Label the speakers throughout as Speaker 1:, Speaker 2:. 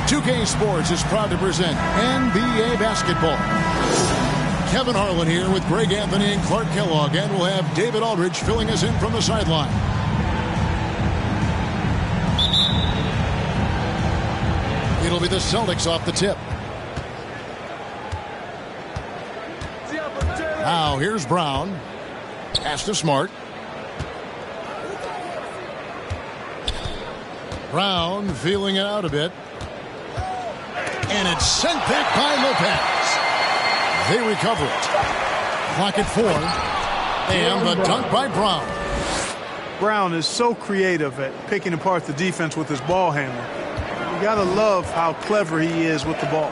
Speaker 1: 2K Sports is proud to present NBA basketball. Kevin Harlan here with Greg Anthony and Clark Kellogg, and we'll have David Aldridge filling us in from the sideline. It'll be the Celtics off the tip. Now here's Brown. Pass to Smart. Brown feeling it out a bit. And it's sent back by Lopez. They recover it. Clock at 4. And the dunk by Brown.
Speaker 2: Brown is so creative at picking apart the defense with his ball handling. You gotta love how clever he is with the ball.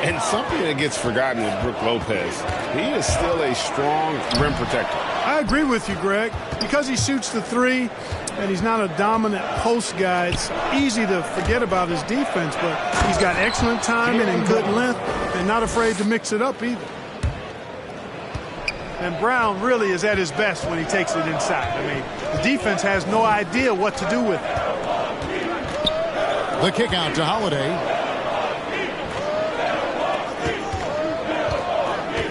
Speaker 3: And something that gets forgotten with Brook Lopez, he is still a strong rim protector.
Speaker 2: I agree with you, Greg. Because he shoots the three and he's not a dominant post guy, it's easy to forget about his defense, but he's got excellent timing and good length and not afraid to mix it up either. And Brown really is at his best when he takes it inside. I mean, the defense has no idea what to do with it.
Speaker 1: The kick out to Holiday.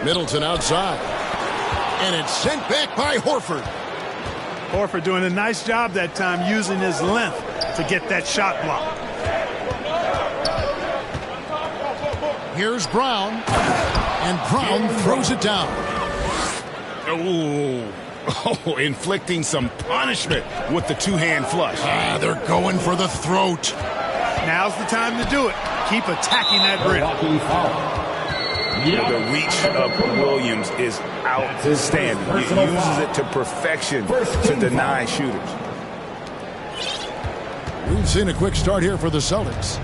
Speaker 1: Middleton outside. And it's sent back by Horford.
Speaker 2: Horford doing a nice job that time using his length to get that shot block.
Speaker 1: Here's Brown. And Brown throws it down.
Speaker 3: Oh, inflicting some punishment with the two-hand flush.
Speaker 1: They're going for the throat.
Speaker 2: Now's the time to do it. Keep attacking that rim.
Speaker 3: The reach of Williams is outstanding. He uses it to perfection to deny shooters.
Speaker 1: We've seen a quick start here for the Celtics.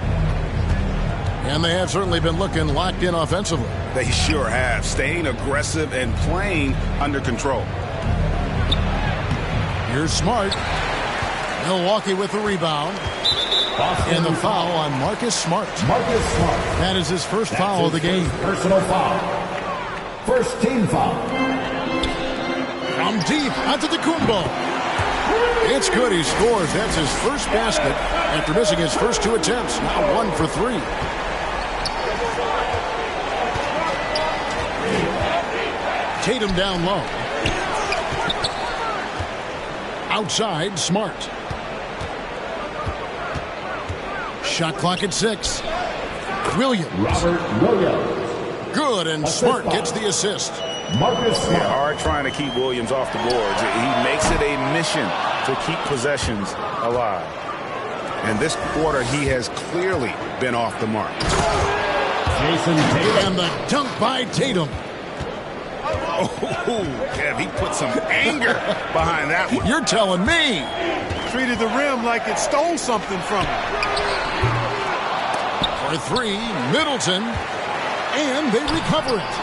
Speaker 1: And they have certainly been looking locked in offensively.
Speaker 3: They sure have, staying aggressive and playing under control.
Speaker 1: Here's Smart. Milwaukee with the rebound. And the foul on Marcus Smart. That is his first foul of the game.
Speaker 4: Personal foul. First team foul.
Speaker 1: From deep onto the Kumbo. It's good. He scores. That's his first basket after missing his first 2 attempts. Now 1 for 3. Tatum down low. Outside, Smart. Shot clock at 6. Williams.
Speaker 4: Robert Williams.
Speaker 1: Good, and Smart gets the assist.
Speaker 4: Marcus Smart.
Speaker 3: They are trying to keep Williams off the boards. He makes it a mission to keep possessions alive. And this quarter, he has clearly been off the mark.
Speaker 4: Jason Tatum.
Speaker 1: And the dunk by Tatum.
Speaker 3: Oh, Kev, he put some anger behind that one.
Speaker 1: You're telling me.
Speaker 2: Treated the rim like it stole something from him.
Speaker 1: For 3, Middleton. And they recover it.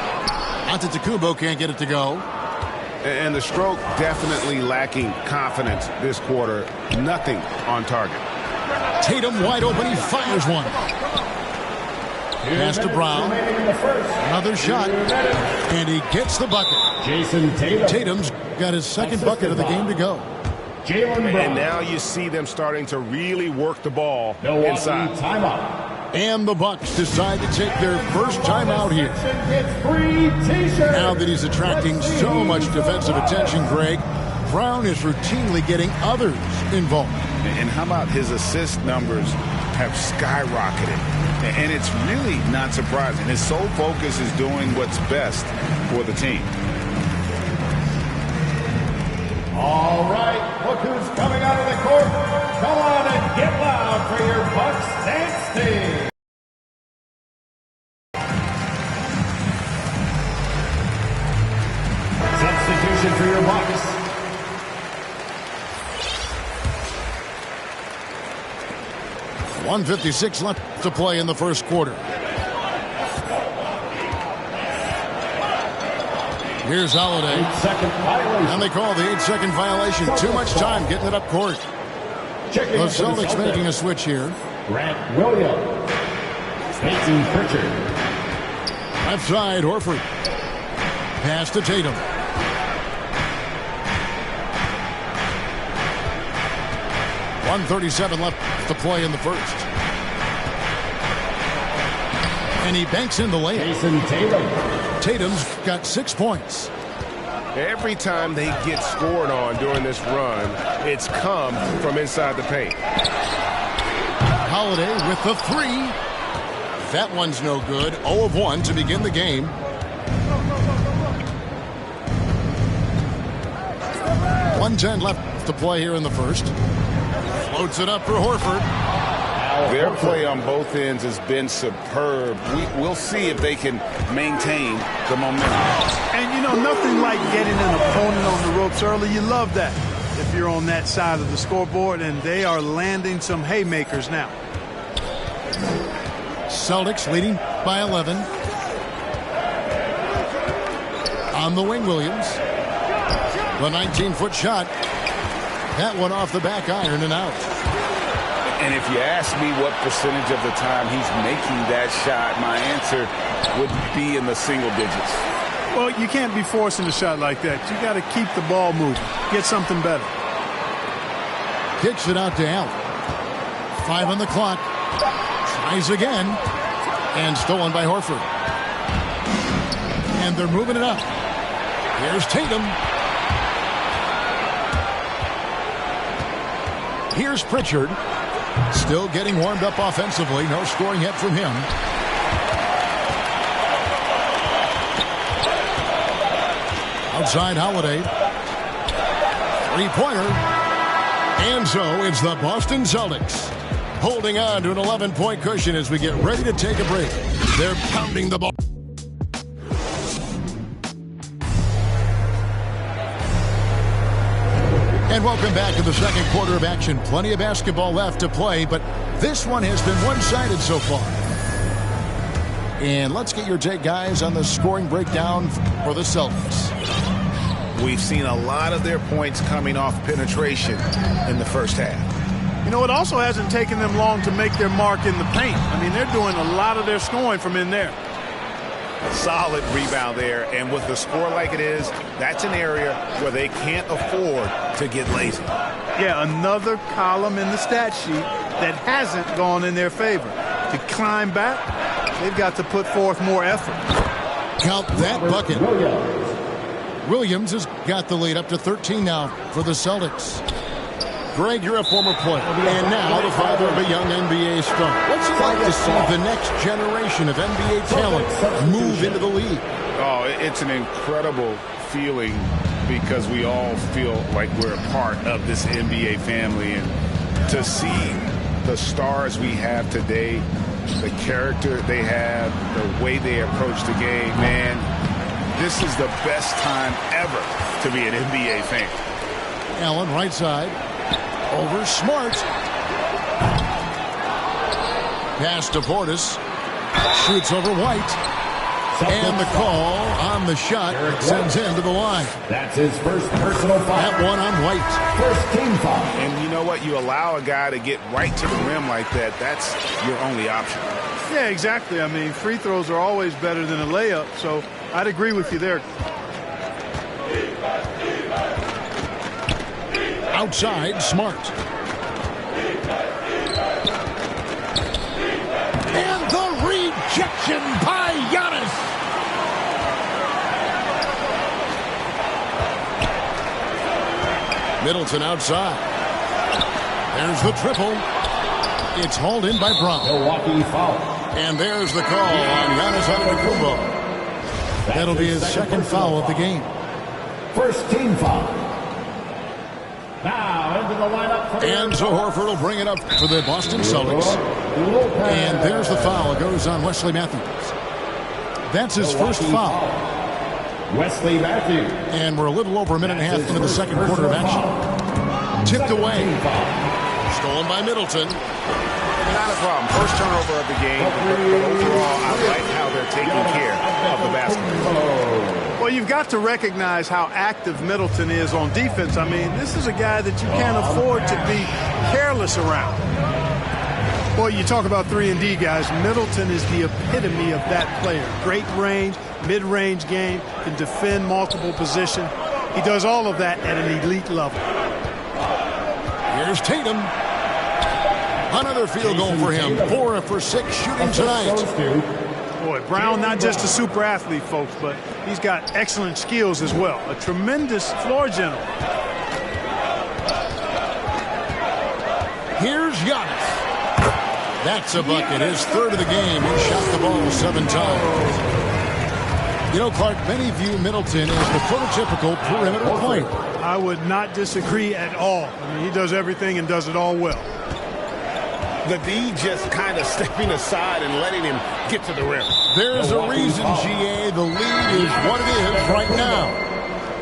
Speaker 1: Antetokounmpo can't get it to go.
Speaker 3: And the stroke definitely lacking confidence this quarter. Nothing on target.
Speaker 1: Tatum wide open. He fires one. Pass to Brown. Another shot. And he gets the bucket.
Speaker 4: Jason Tatum.
Speaker 1: Tatum's got his second bucket of the game to go.
Speaker 3: And now you see them starting to really work the ball inside.
Speaker 4: Timeout.
Speaker 1: And the Bucks decide to take their first time out here. Now that he's attracting so much defensive attention, Greg, Brown is routinely getting others involved.
Speaker 3: And how about his assist numbers have skyrocketed? And it's really not surprising. His sole focus is doing what's best for the team.
Speaker 4: All right, look who's coming out of the court. Come on and get loud for your Bucks dance team. Substitution for your Bucks.
Speaker 1: .156 left to play in the first quarter. Here's Holiday.
Speaker 4: 8-second violation.
Speaker 1: And they call the 8-second violation. Too much time getting it up court. The Celtics making a switch here.
Speaker 4: Grant Williams. Peyton Pritchard.
Speaker 1: Left side, Horford. Pass to Tatum. .137 left to play in the first. And he banks in the layup.
Speaker 4: Jason Tatum.
Speaker 1: Tatum's got 6 points.
Speaker 3: Every time they get scored on during this run, it's come from inside the paint.
Speaker 1: Holiday with the 3. That one's no good. 0 of 1 to begin the game. .110 left to play here in the first. Floats it up for Horford.
Speaker 3: Their play on both ends has been superb. We'll see if they can maintain the momentum.
Speaker 2: And, you know, nothing like getting an opponent on the ropes early. You love that if you're on that side of the scoreboard, and they are landing some haymakers now.
Speaker 1: Celtics leading by 11. On the wing, Williams. The 19-foot shot. That one off the back iron and out.
Speaker 3: And if you ask me what percentage of the time he's making that shot, my answer would be in the single digits.
Speaker 2: Well, you can't be forcing a shot like that. You got to keep the ball moving. Get something better.
Speaker 1: Kicks it out to Allen. 5 on the clock. Tries again. And stolen by Horford. And they're moving it up. Here's Tatum. Here's Pritchard. Still getting warmed up offensively. No scoring yet from him. Outside Holiday. 3-pointer. And so it's the Boston Celtics holding on to an 11-point cushion as we get ready to take a break. They're pounding the ball. And welcome back to the second quarter of action. Plenty of basketball left to play, but this one has been one-sided so far. And let's get your take, guys, on the scoring breakdown for the Celtics.
Speaker 3: We've seen a lot of their points coming off penetration in the first half.
Speaker 2: You know, it also hasn't taken them long to make their mark in the paint. I mean, they're doing a lot of their scoring from in there.
Speaker 3: Solid rebound there, and with the score like it is, that's an area where they can't afford to get lazy.
Speaker 2: Yeah, another column in the stat sheet that hasn't gone in their favor. To climb back, they've got to put forth more effort.
Speaker 1: Count that bucket. Williams has got the lead up to 13 now for the Celtics. Greg, you're a former player, and now the father of a young NBA star. What's it like to see the next generation of NBA talent move into the league?
Speaker 3: Oh, it's an incredible feeling because we all feel like we're a part of this NBA family. And to see the stars we have today, the character they have, the way they approach the game, man, this is the best time ever to be an NBA fan.
Speaker 1: Allen, right side. Over Smart. Pass to Portis. Shoots over White. And the call on the shot sends him to the line.
Speaker 4: That's his first personal foul.
Speaker 1: That one on White.
Speaker 4: First team foul.
Speaker 3: And you know what? You allow a guy to get right to the rim like that, that's your only option.
Speaker 2: Yeah, exactly. I mean, free throws are always better than a layup, so I'd agree with you there.
Speaker 1: Outside, Smart. And the rejection by Giannis. Middleton outside. There's the triple. It's hauled in by Brown.
Speaker 4: Milwaukee foul.
Speaker 1: And there's the call on Giannis Antetokounmpo. That'll be his second foul of the game.
Speaker 4: First team foul. Now into the lineup for
Speaker 1: And so Horford will bring it up for the Boston Celtics. And there's the foul. It goes on Wesley Matthews. That's his first foul.
Speaker 4: Wesley Matthews.
Speaker 1: And we're a little over a minute and a half into the second quarter of action. Tipped away. Stolen by Middleton.
Speaker 3: Not a problem. First turnover of the game. But overall, I like how they're taking care of the basketball.
Speaker 2: Well, you've got to recognize how active Middleton is on defense. I mean, this is a guy that you can't afford to be careless around. Boy, you talk about 3-and-D guys. Middleton is the epitome of that player. Great range, mid-range game, can defend multiple positions. He does all of that at an elite level.
Speaker 1: Here's Tatum. Another field goal for him. 4 for 6 shooting tonight.
Speaker 2: Boy, Brown not just a super athlete, folks, but he's got excellent skills as well. A tremendous floor general.
Speaker 1: Here's Giannis. That's a bucket. His third of the game. He shot the ball 7 times. You know, Clark, many view Middleton as the prototypical perimeter point.
Speaker 2: I would not disagree at all. I mean, he does everything and does it all well.
Speaker 3: The D just kind of stepping aside and letting him get to the rim.
Speaker 1: There's a reason, GA, the lead is what it is right now.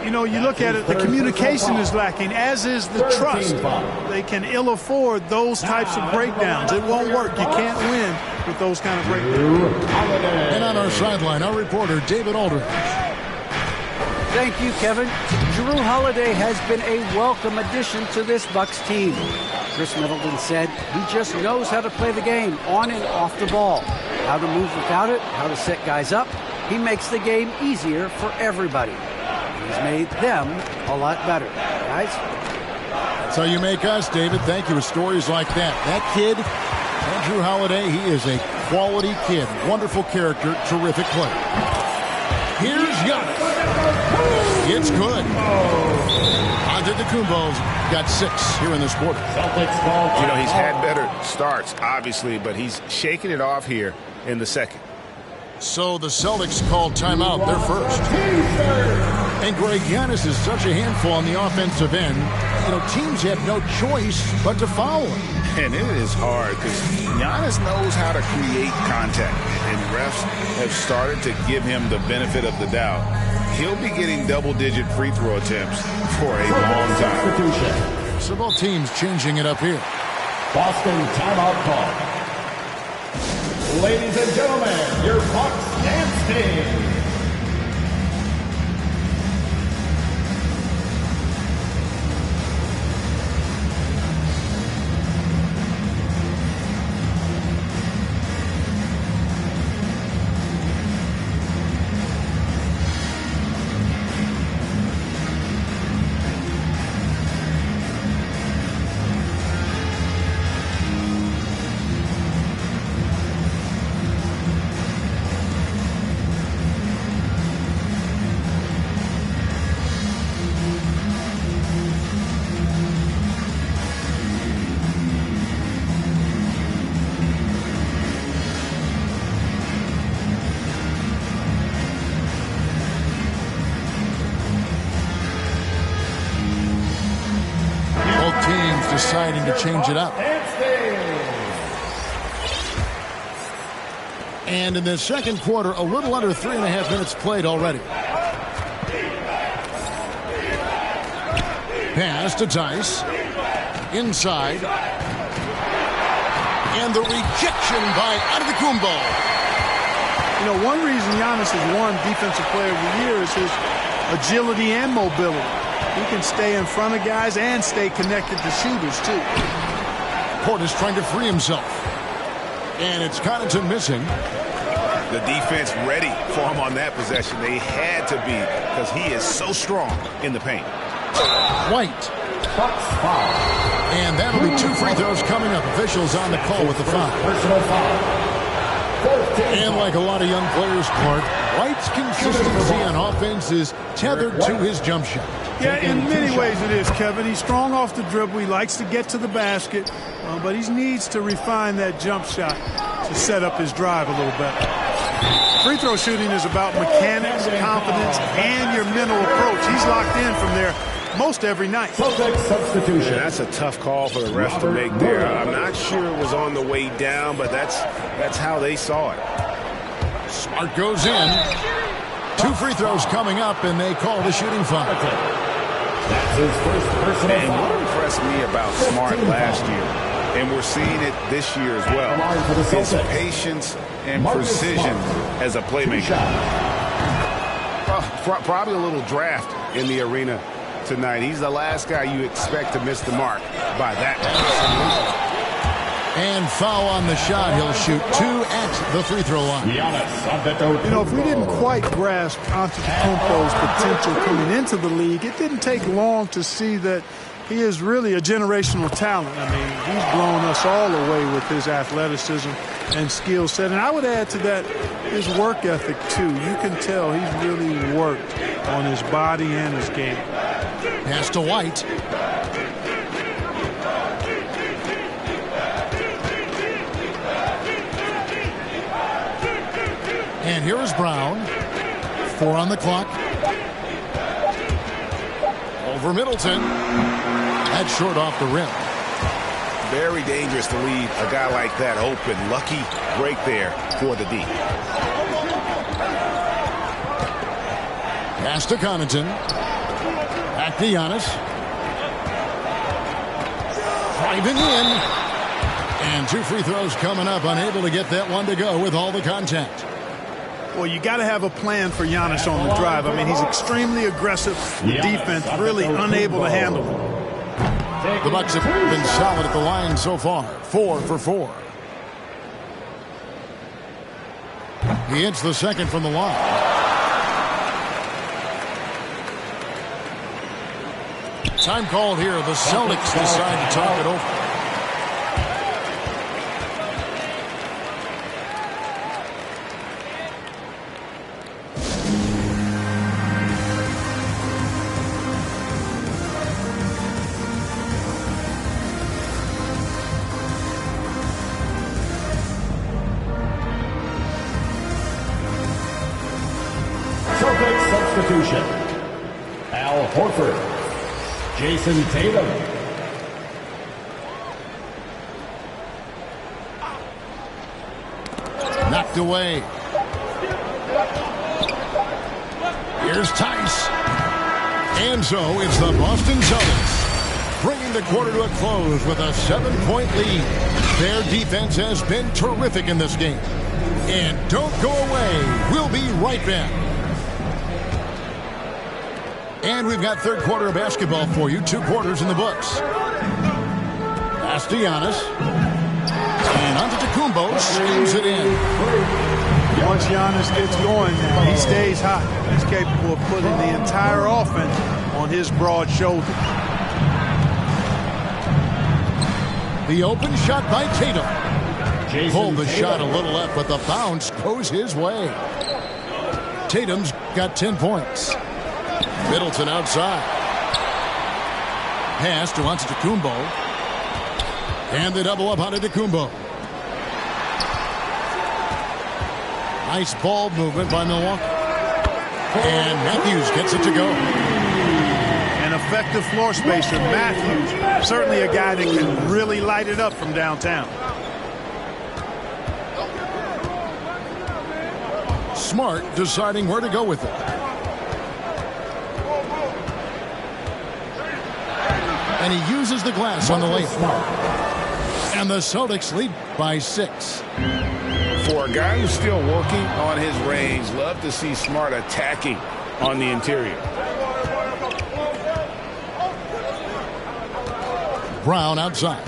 Speaker 2: You know, you look at it, the communication is lacking, as is the trust. They can ill afford those types of breakdowns. It won't work. You can't win with those kind of breakdowns.
Speaker 1: And on our sideline, our reporter, David Aldridge.
Speaker 5: Thank you, Kevin. Jrue Holiday has been a welcome addition to this Bucks team. Chris Middleton said he just knows how to play the game on and off the ball, how to move without it, how to set guys up. He makes the game easier for everybody. He's made them a lot better. Guys?
Speaker 1: That's how you make us, David. Thank you with stories like that. That kid, Jrue Holiday, he is a quality kid. Wonderful character, terrific player. Here's Giannis. It's good. Antetokounmpo's got 6 here in this quarter.
Speaker 3: You know, he's had better starts, obviously, but he's shaking it off here in the second.
Speaker 1: So the Celtics called timeout, their first. And Greg, Giannis is such a handful on the offensive end. You know, teams have no choice but to foul him.
Speaker 3: And it is hard because Giannis knows how to create contact. And refs have started to give him the benefit of the doubt. He'll be getting double-digit free throw attempts for a long time.
Speaker 1: So both teams changing it up here.
Speaker 4: Boston timeout call. Ladies and gentlemen, your Bucks dance team.
Speaker 1: Deciding to change it up. And in the second quarter, a little under 3.5 minutes played already. Pass to Tice. Inside. And the rejection by Antetokounmpo.
Speaker 2: You know, one reason Giannis has won Defensive Player of the Year is his agility and mobility. He can stay in front of guys and stay connected to shooters, too.
Speaker 1: Portis trying to free himself. And it's Connaughton missing.
Speaker 3: The defense ready for him on that possession. They had to be because he is so strong in the paint.
Speaker 1: White. And that'll be 2 free throws coming up. Officials on the call with the foul. And like a lot of young players, Clark, White's consistency on offense is tethered to his jump shot.
Speaker 2: Yeah, in many ways it is, Kevin. He's strong off the dribble. He likes to get to the basket, but he needs to refine that jump shot to set up his drive a little better. Free throw shooting is about mechanics, confidence, and your mental approach. He's locked in from there most every night.
Speaker 3: Substitution. Yeah, that's a tough call for the ref to make there. I'm not sure it was on the way down, but that's how they saw it.
Speaker 1: Smart goes in. 2 free throws coming up, and they call the shooting foul.
Speaker 4: That's his first personal foul.
Speaker 3: What impressed me about Smart last year, and we're seeing it this year as well, is patience and precision as a playmaker. Probably a little draft in the arena tonight. He's the last guy you expect to miss the mark by that much.
Speaker 1: And foul on the shot. He'll shoot 2 at the free throw line.
Speaker 2: You know, if we didn't quite grasp Antetokounmpo's potential coming into the league, it didn't take long to see that He is really a generational talent. I mean, he's blown us all away with his athleticism and skill set. And I would add to that his work ethic, too. You can tell he's really worked on his body and his game.
Speaker 1: Pass to White. And here is Brown. 4 on the clock. Over Middleton. That's short off the rim.
Speaker 3: Very dangerous to leave a guy like that open. Lucky break there for the D.
Speaker 1: Pass to Connaughton. Back to Giannis. Driving in. And 2 free throws coming up. Unable to get that one to go with all the contact.
Speaker 2: Well, you got to have a plan for Giannis on the drive. I mean, he's extremely aggressive with defense, really unable to handle him.
Speaker 1: The Bucks have been solid at the line so far. 4 for 4. He hits the second from the line. Time called here. The Celtics decide to talk it over.
Speaker 4: Substitution. Al Horford. Jason Tatum.
Speaker 1: Knocked away. Here's Tice. And so it's the Boston Celtics bringing the quarter to a close with a 7-point lead. Their defense has been terrific in this game. And don't go away. We'll be right back. And we've got third quarter of basketball for you. 2 quarters in the books. Pass to Giannis. And Antetokounmpo slams it in.
Speaker 2: Once Giannis gets going, he stays hot. He's capable of putting the entire offense on his broad shoulders.
Speaker 1: The open shot by Tatum. Pulled the shot a little left, but the bounce goes his way. Tatum's got 10 points. Middleton outside. Pass to Antetokounmpo. And they double up Antetokounmpo. Nice ball movement by Milwaukee. And Matthews gets it to go.
Speaker 2: An effective floor spacer. Matthews, certainly a guy that can really light it up from downtown.
Speaker 1: Smart deciding where to go with it. And he uses the glass on the lane. And the Celtics lead by 6.
Speaker 3: For a guy who's still working on his range, love to see Smart attacking on the interior.
Speaker 1: Brown outside.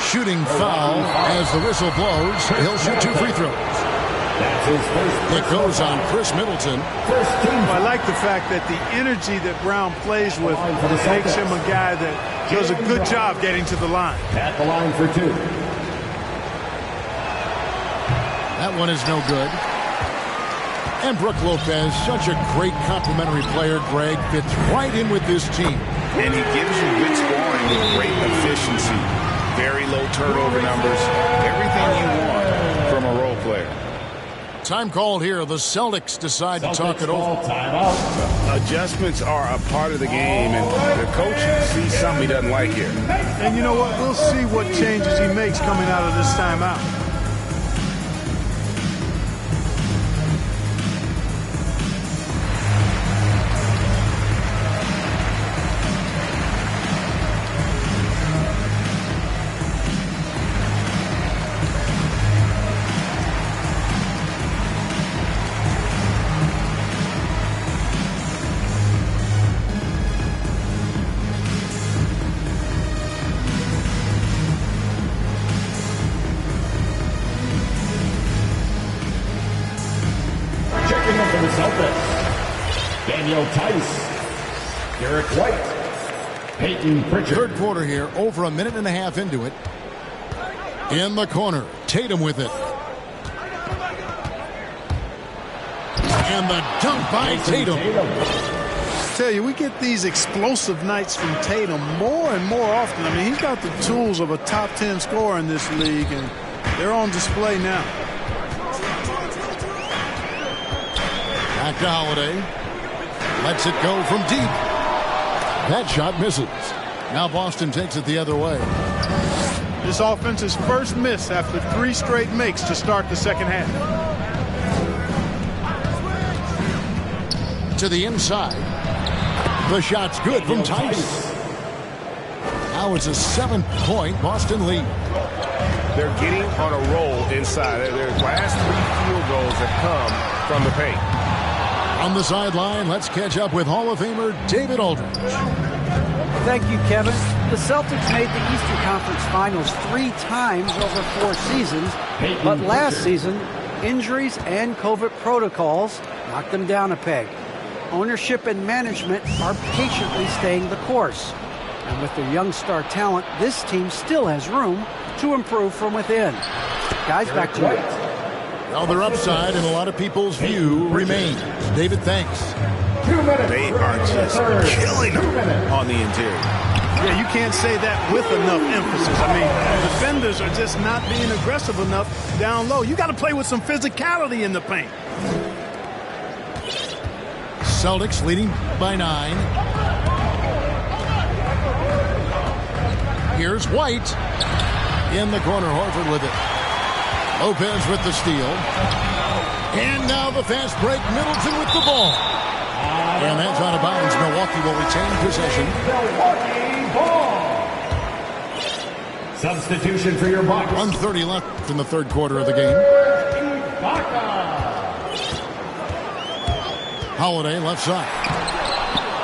Speaker 1: Shooting foul as the whistle blows. He'll shoot 2 free throws. It goes on Chris Middleton.
Speaker 2: I like the fact that the energy that Brown plays with makes him a guy that does a good job getting to the line.
Speaker 4: At the line for 2.
Speaker 1: That one is no good. And Brook Lopez, such a great complimentary player, Greg, fits right in with this team.
Speaker 3: And he gives you good scoring with great efficiency. Very low turnover numbers. Everything you want from a role player.
Speaker 1: Time called here. The Celtics decide to talk it over.
Speaker 3: Adjustments are a part of the game, and the coach sees something he doesn't like here.
Speaker 2: And you know what? We'll see what changes he makes coming out of this timeout.
Speaker 4: Daniel Tice. Derek White. Peyton Pritchard.
Speaker 1: Third quarter here, over a minute and a half into it. In the corner, Tatum with it. And the dunk by Tatum.
Speaker 2: I tell you, we get these explosive nights from Tatum more and more often. I mean, he's got the tools of a top 10 scorer in this league, and they're on display now.
Speaker 1: Back to Holiday. Lets it go from deep. That shot misses. Now Boston takes it the other way.
Speaker 2: This offense's first miss after 3 straight makes to start the second half.
Speaker 1: To the inside. The shot's good from Tice. Now it's a 7-point Boston lead.
Speaker 3: They're getting on a roll inside. Their last 3 field goals have come from the paint.
Speaker 1: On the sideline, let's catch up with Hall of Famer David Aldridge.
Speaker 5: Thank you, Kevin. The Celtics made the Eastern Conference Finals 3 times over 4 seasons, but last season, injuries and COVID protocols knocked them down a peg. Ownership and management are patiently staying the course. And with their young star talent, this team still has room to improve from within. Guys, back to you.
Speaker 1: Well, their upside in a lot of people's view remains. David, thanks.
Speaker 4: 2 minutes.
Speaker 3: They are just killing them on the interior.
Speaker 2: Yeah, you can't say that with enough emphasis. I mean, defenders are just not being aggressive enough down low. You got to play with some physicality in the paint.
Speaker 1: Celtics leading by 9. Here's White. In the corner, Horford with it. Lopez with the steal. And now the fast break. Middleton with the ball. And that's out of bounds. Milwaukee will retain possession.
Speaker 4: Milwaukee ball. Substitution for your Bucks.
Speaker 1: 1:30 left in the third quarter of the game. Holiday left side.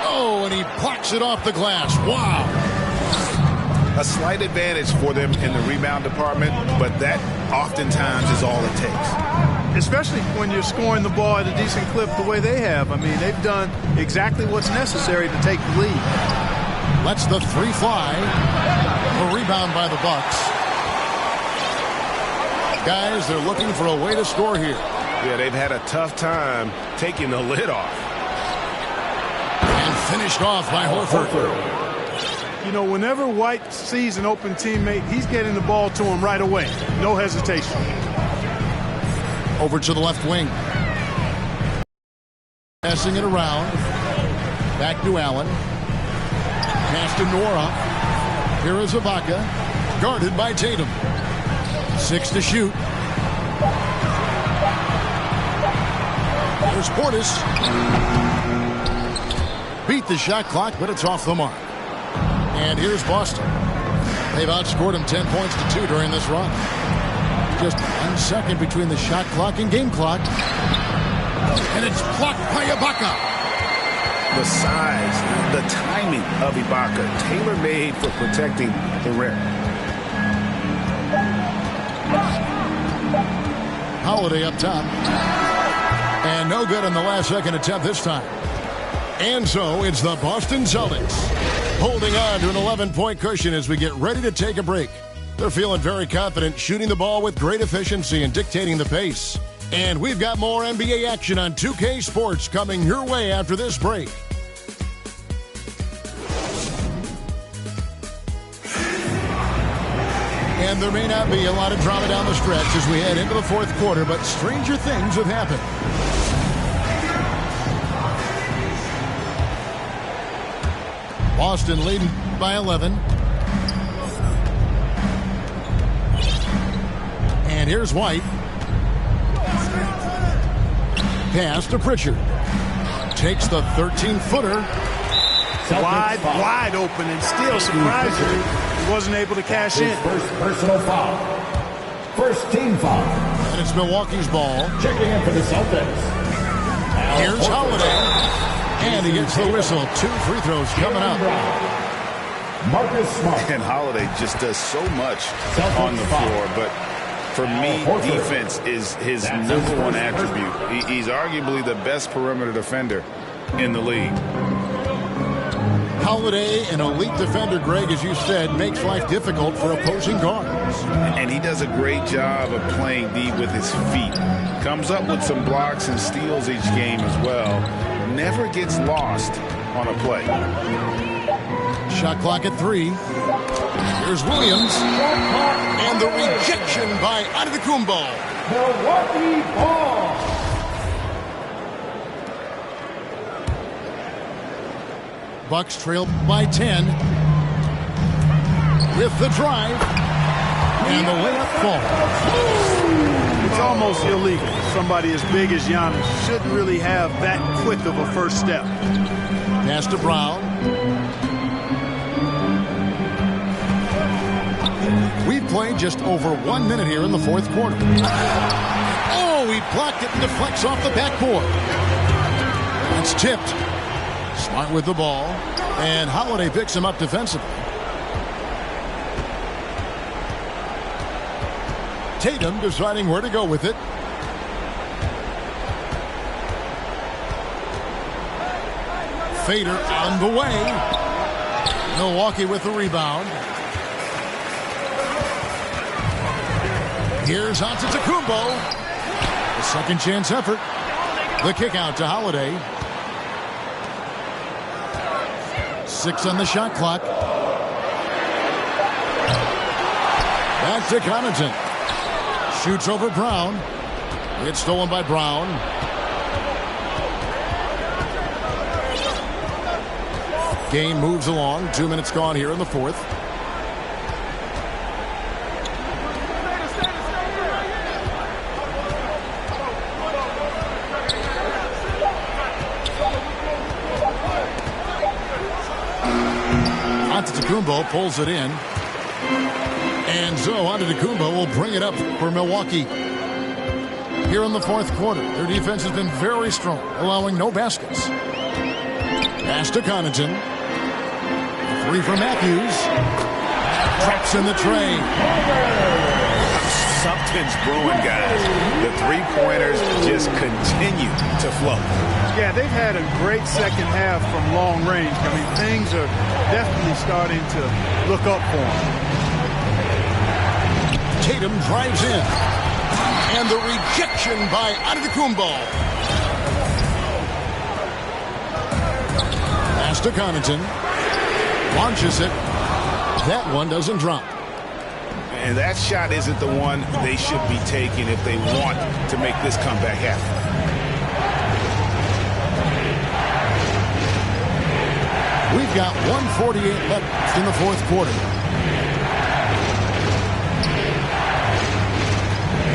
Speaker 1: Oh, and he blocks it off the glass. Wow.
Speaker 3: A slight advantage for them in the rebound department, but that oftentimes is all it takes.
Speaker 2: Especially when you're scoring the ball at a decent clip the way they have. I mean, they've done exactly what's necessary to take the lead.
Speaker 1: Lets the 3 fly. A rebound by the Bucks. Guys, they're looking for a way to score here.
Speaker 3: Yeah, they've had a tough time taking the lid off.
Speaker 1: And finished off by Horford.
Speaker 2: You know, whenever White sees an open teammate, he's getting the ball to him right away. No hesitation.
Speaker 1: Over to the left wing. Passing it around. Back to Allen. Pass to Nora. Here is Ibaka. Guarded by Tatum. 6 to shoot. There's Portis. Beat the shot clock, but it's off the mark. And here's Boston. They've outscored them 10 points to 2 during this run. Just 1 second between the shot clock and game clock. And it's blocked by Ibaka.
Speaker 3: The size, the timing of Ibaka, tailor-made for protecting the rim.
Speaker 1: Holiday up top. And no good on the last second attempt this time. And so it's the Boston Celtics holding on to an 11-point cushion as we get ready to take a break. They're feeling very confident, shooting the ball with great efficiency and dictating the pace. And we've got more NBA action on 2K Sports coming your way after this break. And there may not be a lot of drama down the stretch as we head into the fourth quarter, but stranger things have happened. Boston leading by 11. And here's White. Pass to Pritchard. Takes the 13-footer.
Speaker 2: Wide open and still surprisingly he wasn't able to cash in.
Speaker 4: First personal foul. First team foul.
Speaker 1: And it's Milwaukee's ball.
Speaker 4: Checking in for the Celtics.
Speaker 1: Here's Holiday. And he gets the whistle. 2 free throws coming up.
Speaker 4: Marcus Smart.
Speaker 3: And Holiday just does so much on the floor, but for me, defense is his number one attribute. He's arguably the best perimeter defender in the league.
Speaker 1: Holiday, an elite defender, Greg, as you said, makes life difficult for opposing guards.
Speaker 3: And he does a great job of playing D with his feet. Comes up with some blocks and steals each game as well. Never gets lost on a play.
Speaker 1: Shot clock at 3. Here's Williams. And the rejection by Antetokounmpo.
Speaker 4: Milwaukee ball.
Speaker 1: Bucks trail by 10. With the drive. And the layup falls.
Speaker 2: It's almost illegal. Somebody as big as Giannis shouldn't really have that quick of a first step.
Speaker 1: Pass to Brown. We've played just over 1 minute here in the fourth quarter. Oh, he blocked it and deflects off the backboard. It's tipped. Smart with the ball. And Holiday picks him up defensively. Tatum deciding where to go with it. Fader on the way. Milwaukee with the rebound. Here's Antetokounmpo. A second chance effort. The kick out to Holiday. 6 on the shot clock. Back to Connaughton. Shoots over Brown. It's stolen by Brown. Game moves along. 2 minutes gone here in the fourth. Antetokounmpo pulls it in. And so Antetokounmpo will bring it up for Milwaukee. Here in the fourth quarter, their defense has been very strong, allowing no baskets. Pass to Connaughton. 3 for Matthews. Drops in the tray.
Speaker 3: Something's brewing, guys. The three-pointers just continue to flow.
Speaker 2: Yeah, they've had a great second half from long range. I mean, things are definitely starting to look up for them.
Speaker 1: Tatum drives in. And the rejection by Antetokounmpo. Pass to Connaughton. Launches it. That one doesn't drop.
Speaker 3: And that shot isn't the one they should be taking if they want to make this comeback happen.
Speaker 1: We've got 1:48 left in the fourth quarter.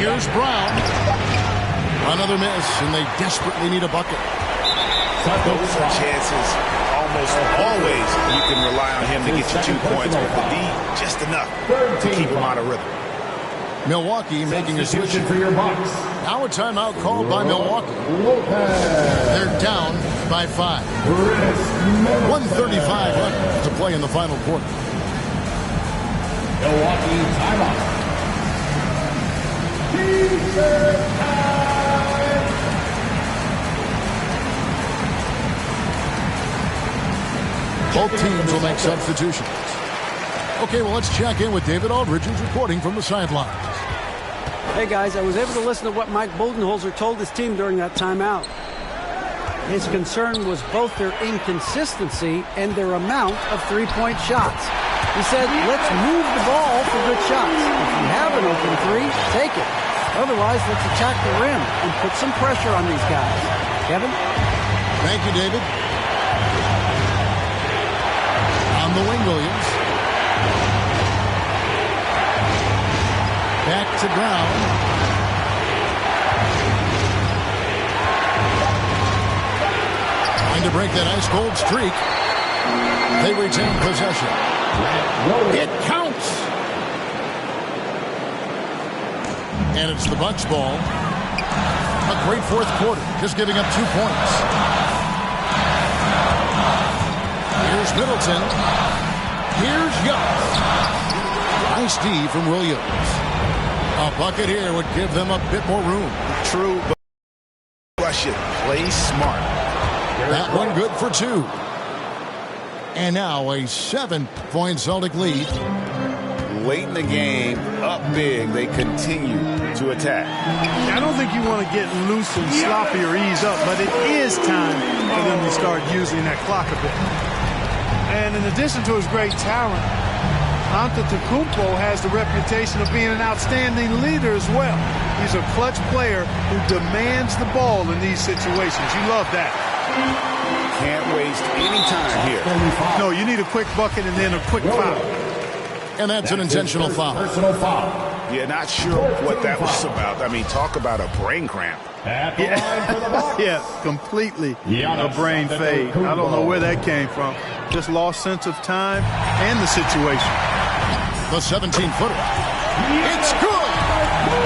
Speaker 1: Here's Brown. Another miss, and they desperately need a bucket.
Speaker 3: Those are chances. Almost always you can rely on him to get you 2 points, but the D, just enough to keep him out of rhythm.
Speaker 1: Milwaukee making a switch.
Speaker 4: For your Bucks.
Speaker 1: Now a timeout called by Milwaukee. They're down by 5. 1:35 left to play in the final quarter.
Speaker 4: Milwaukee timeout.
Speaker 1: Both teams will make substitutions. Okay, well, let's check in with David Aldridge, who's reporting from the sidelines.
Speaker 5: Hey, guys, I was able to listen to what Mike Budenholzer told his team during that timeout. His concern was both their inconsistency and their amount of three-point shots. He said, let's move the ball for good shots. If you have an open three, take it. Otherwise, let's attack the rim and put some pressure on these guys. Kevin?
Speaker 1: Thank you, David. On the wing, Williams. Back to Brown. Trying to break that ice-cold streak. They retain possession. It counts! And it's the Bucks ball. A great fourth quarter, just giving up 2 points. Here's Middleton. Here's Young. Nice D from Williams. A bucket here would give them a bit more room.
Speaker 3: True, but question. Play smart.
Speaker 1: That one good for 2. And now a 7-point Celtic lead.
Speaker 3: Late in the game, up big, they continue to attack.
Speaker 2: I don't think you want to get loose and sloppy or ease up, but it is time for them to start using that clock a bit. And in addition to his great talent, Antetokounmpo has the reputation of being an outstanding leader as well. He's a clutch player who demands the ball in these situations. You love that.
Speaker 3: Can't waste any time here.
Speaker 2: No, you need a quick bucket and then a quick foul.
Speaker 1: And that's an intentional foul.
Speaker 4: Personal foul.
Speaker 3: Yeah, not sure what that was about. I mean, talk about a brain cramp.
Speaker 4: At the line for the Bucks.
Speaker 2: Yeah, completely a brain fade. I don't know where that came from. Just lost sense of time and the situation.
Speaker 1: The 17-footer. It's good!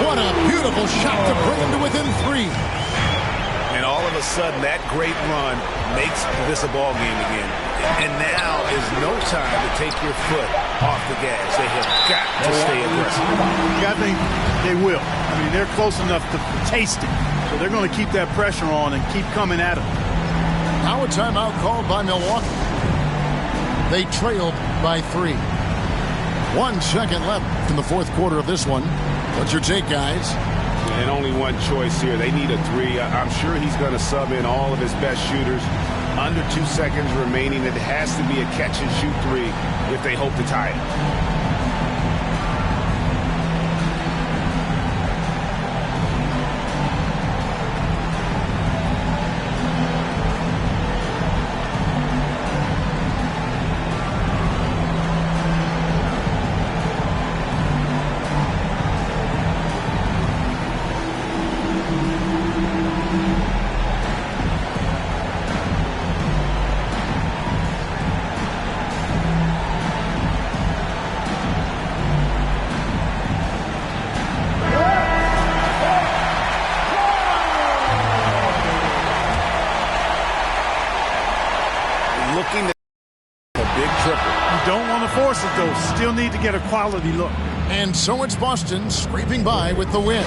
Speaker 1: What a beautiful shot to bring him to within 3.
Speaker 3: And all of a sudden, that great run makes this a ball game again. And now is no time to take your foot off the gas. They have got to stay aggressive.
Speaker 2: I think they will. I mean, they're close enough to taste it. So they're going to keep that pressure on and keep coming at them.
Speaker 1: Now a timeout called by Milwaukee. They trailed by 3. 1 second left in the fourth quarter of this one. What's your take, guys?
Speaker 3: And only one choice here. They need a 3. I'm sure he's going to sub in all of his best shooters. Under 2 seconds remaining. It has to be a catch-and-shoot 3 if they hope to tie it.
Speaker 2: Force it, though. Still need to get a quality look.
Speaker 1: And so it's Boston scraping by with the win.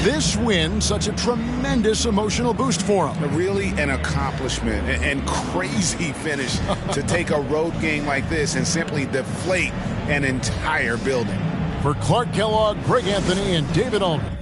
Speaker 1: This win, such a tremendous emotional boost for them.
Speaker 3: Really an accomplishment and crazy finish to take a road game like this and simply deflate an entire building.
Speaker 1: For Clark Kellogg, Greg Anthony, and David Aldridge,